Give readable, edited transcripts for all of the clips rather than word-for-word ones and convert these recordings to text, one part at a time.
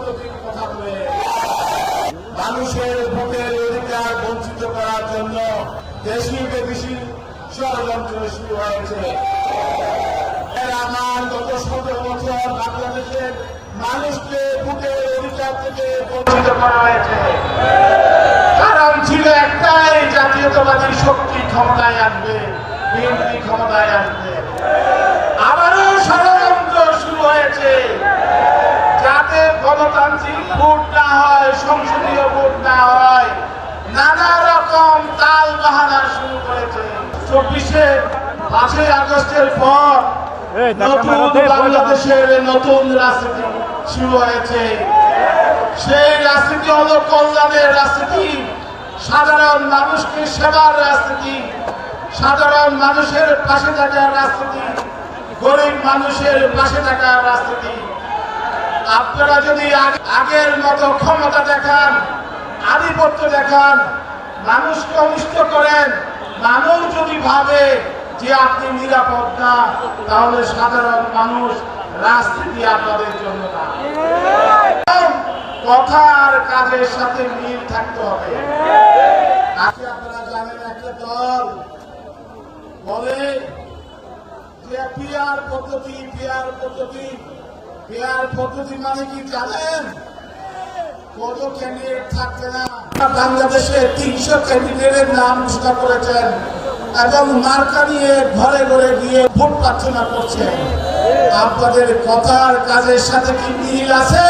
পদ্ধতির কথা বলে মানুষের ভোটের অধিকার বঞ্চিত করার জন্য দেশি বিদেশি ষড়যন্ত্র শুরু হয়েছে। আমার গত 17 বছর বাংলাদেশের মানুষকে ভোটের অধিকার থেকে বঞ্চিত করা হয়েছে। কারণ ছিল একটাই, জাতীয়তাবাদী শক্তি ক্ষমতায় আসবে, বিএনপি ক্ষমতায় আসবে। আবারও ষড়যন্ত্র শুরু হয়েছে যাতে গণতান্ত্রিক ভোট না হয়, সংসদীয় ভোট না হয়, নানা রকম তাল বাহানা শুরু করেছে। 5ই আগস্টের পর নতুন বাংলাদেশের নতুন রাজনীতি শুরু হয়েছে। সেই রাজনীতি হলো কল্যাণের রাজনীতি, সাধারণ মানুষকে সেবার রাজনীতি, সাধারণ মানুষের পাশে থাকার রাজনীতি, গরিব মানুষের পাশে থাকার রাজনীতি। আপনারা যদি আগের মতো ক্ষমতা দেখান, আধিপত্য দেখান, মানুষকে অনিষ্ট করেন, মানুষ যদি ভাবে যে আপনি নিরাপদ না, তাহলে সাধারণ মানুষ রাজনীতি আপনাদের জন্য না। কথা আর কাজের সাথে মিল থাকতে হবে। আজকে আপনারা জানেন একটা দল বলে যে পিআর পদ্ধতি মানে কি জানেন? কত ক্যান্ডিডেট থাকবে না, বাংলাদেশে 300 ক্যান্ডিডেটের নাম ঘোষণা করেছেন এবং মার্কা নিয়ে ঘরে ঘরে গিয়ে ভোট প্রার্থনা করছেন। আপনাদের কথার কাজের সাথে কি মিল আছে?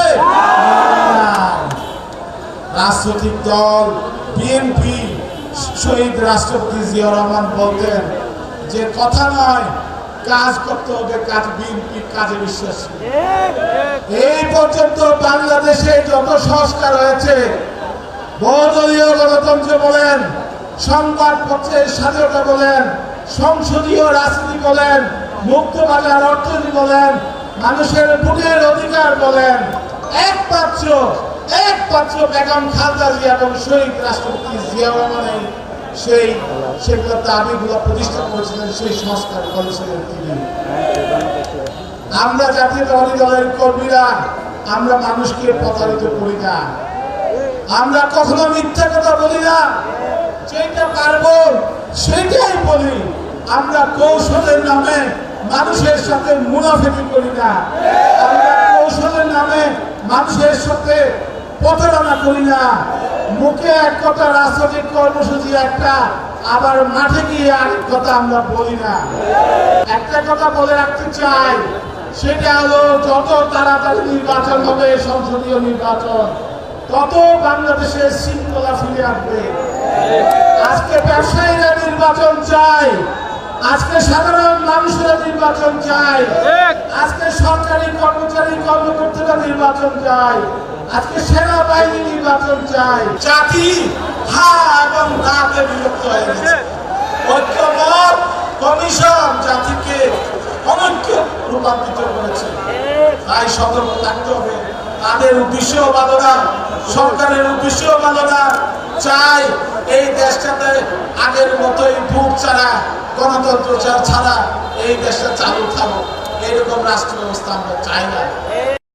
রাজনৈতিক দল বিএনপি, শহীদ রাষ্ট্রপতি জিয়াউর রহমান বলতেন যে কথা নয়, কাজ করতে হবে, কাজ বিএনপি কাজে বিশ্বাসী। এই পর্যন্ত বাংলাদেশে যত সংস্কার হয়েছে, বহুদলীয় গণতন্ত্র বলেন, সংবাদপত্রের স্বাধীনতা বলেন, সংসদীয় রাজনীতি বলেন, মুক্ত বাজার অর্থনীতি বলেন, মানুষের ভোটের অধিকার বলেন, একমাত্র বেগম খালেদা জিয়া এবং শহীদ রাষ্ট্রপতি জিয়াউর রহমানের সেগুলো দাবিগুলো প্রতিষ্ঠা করেছিলেন, সেই সংস্কার করেছিলেন তিনি। আমরা জাতীয়তাবাদী দলের কর্মীরা আমরা মানুষকে প্রতারিত করি না, আমরা কখনো মিথ্যা কথা বলি না, যেটা পারবো সেটাই বলি। আমরা কৌশলের নামে মানুষের সাথে মুনাফিকি করি না, আমরা কৌশলের নামে মানুষের সাথে প্রতারণা করি না। মুখে এক কথা রাজনৈতিক কর্মসূচি একটা, আবার মাঠে গিয়ে আরেক কথা আমরা বলি না। একটা কথা বলে রাখতে চাই, সেটা হলো যত তাড়াতাড়ি নির্বাচন হবে, সংসদীয় নির্বাচন, তত বাংলাদেশের শৃঙ্খলা ফিরে আসবে। আজকে ব্যবসায়ীরা নির্বাচন চায়, আজকে সাধারণ মানুষেরা নির্বাচন চায়, আজকে সরকারি কর্মচারী কর্মকর্তারা নির্বাচন চায়, আজকে সেনাবাহিনী নির্বাচন চায়। জাতি হা এবং রাতে বিভক্ত হয়ে গেছে। ঐক্যমত কমিশন জাতিকে অনৈক্য রূপান্তরিত করেছে। তাই সতর্ক থাকতে হবে। তাদের উদ্দেশ্যও ভালো না, সরকারের উদ্দেশ্যও ভালো না। চাই এই দেশটাতে আগের মতোই ভোট ছাড়া, গণতন্ত্র ছাড়া এই দেশটা চালু থাকুক। এইরকম রাষ্ট্র ব্যবস্থা আমরা চাই না।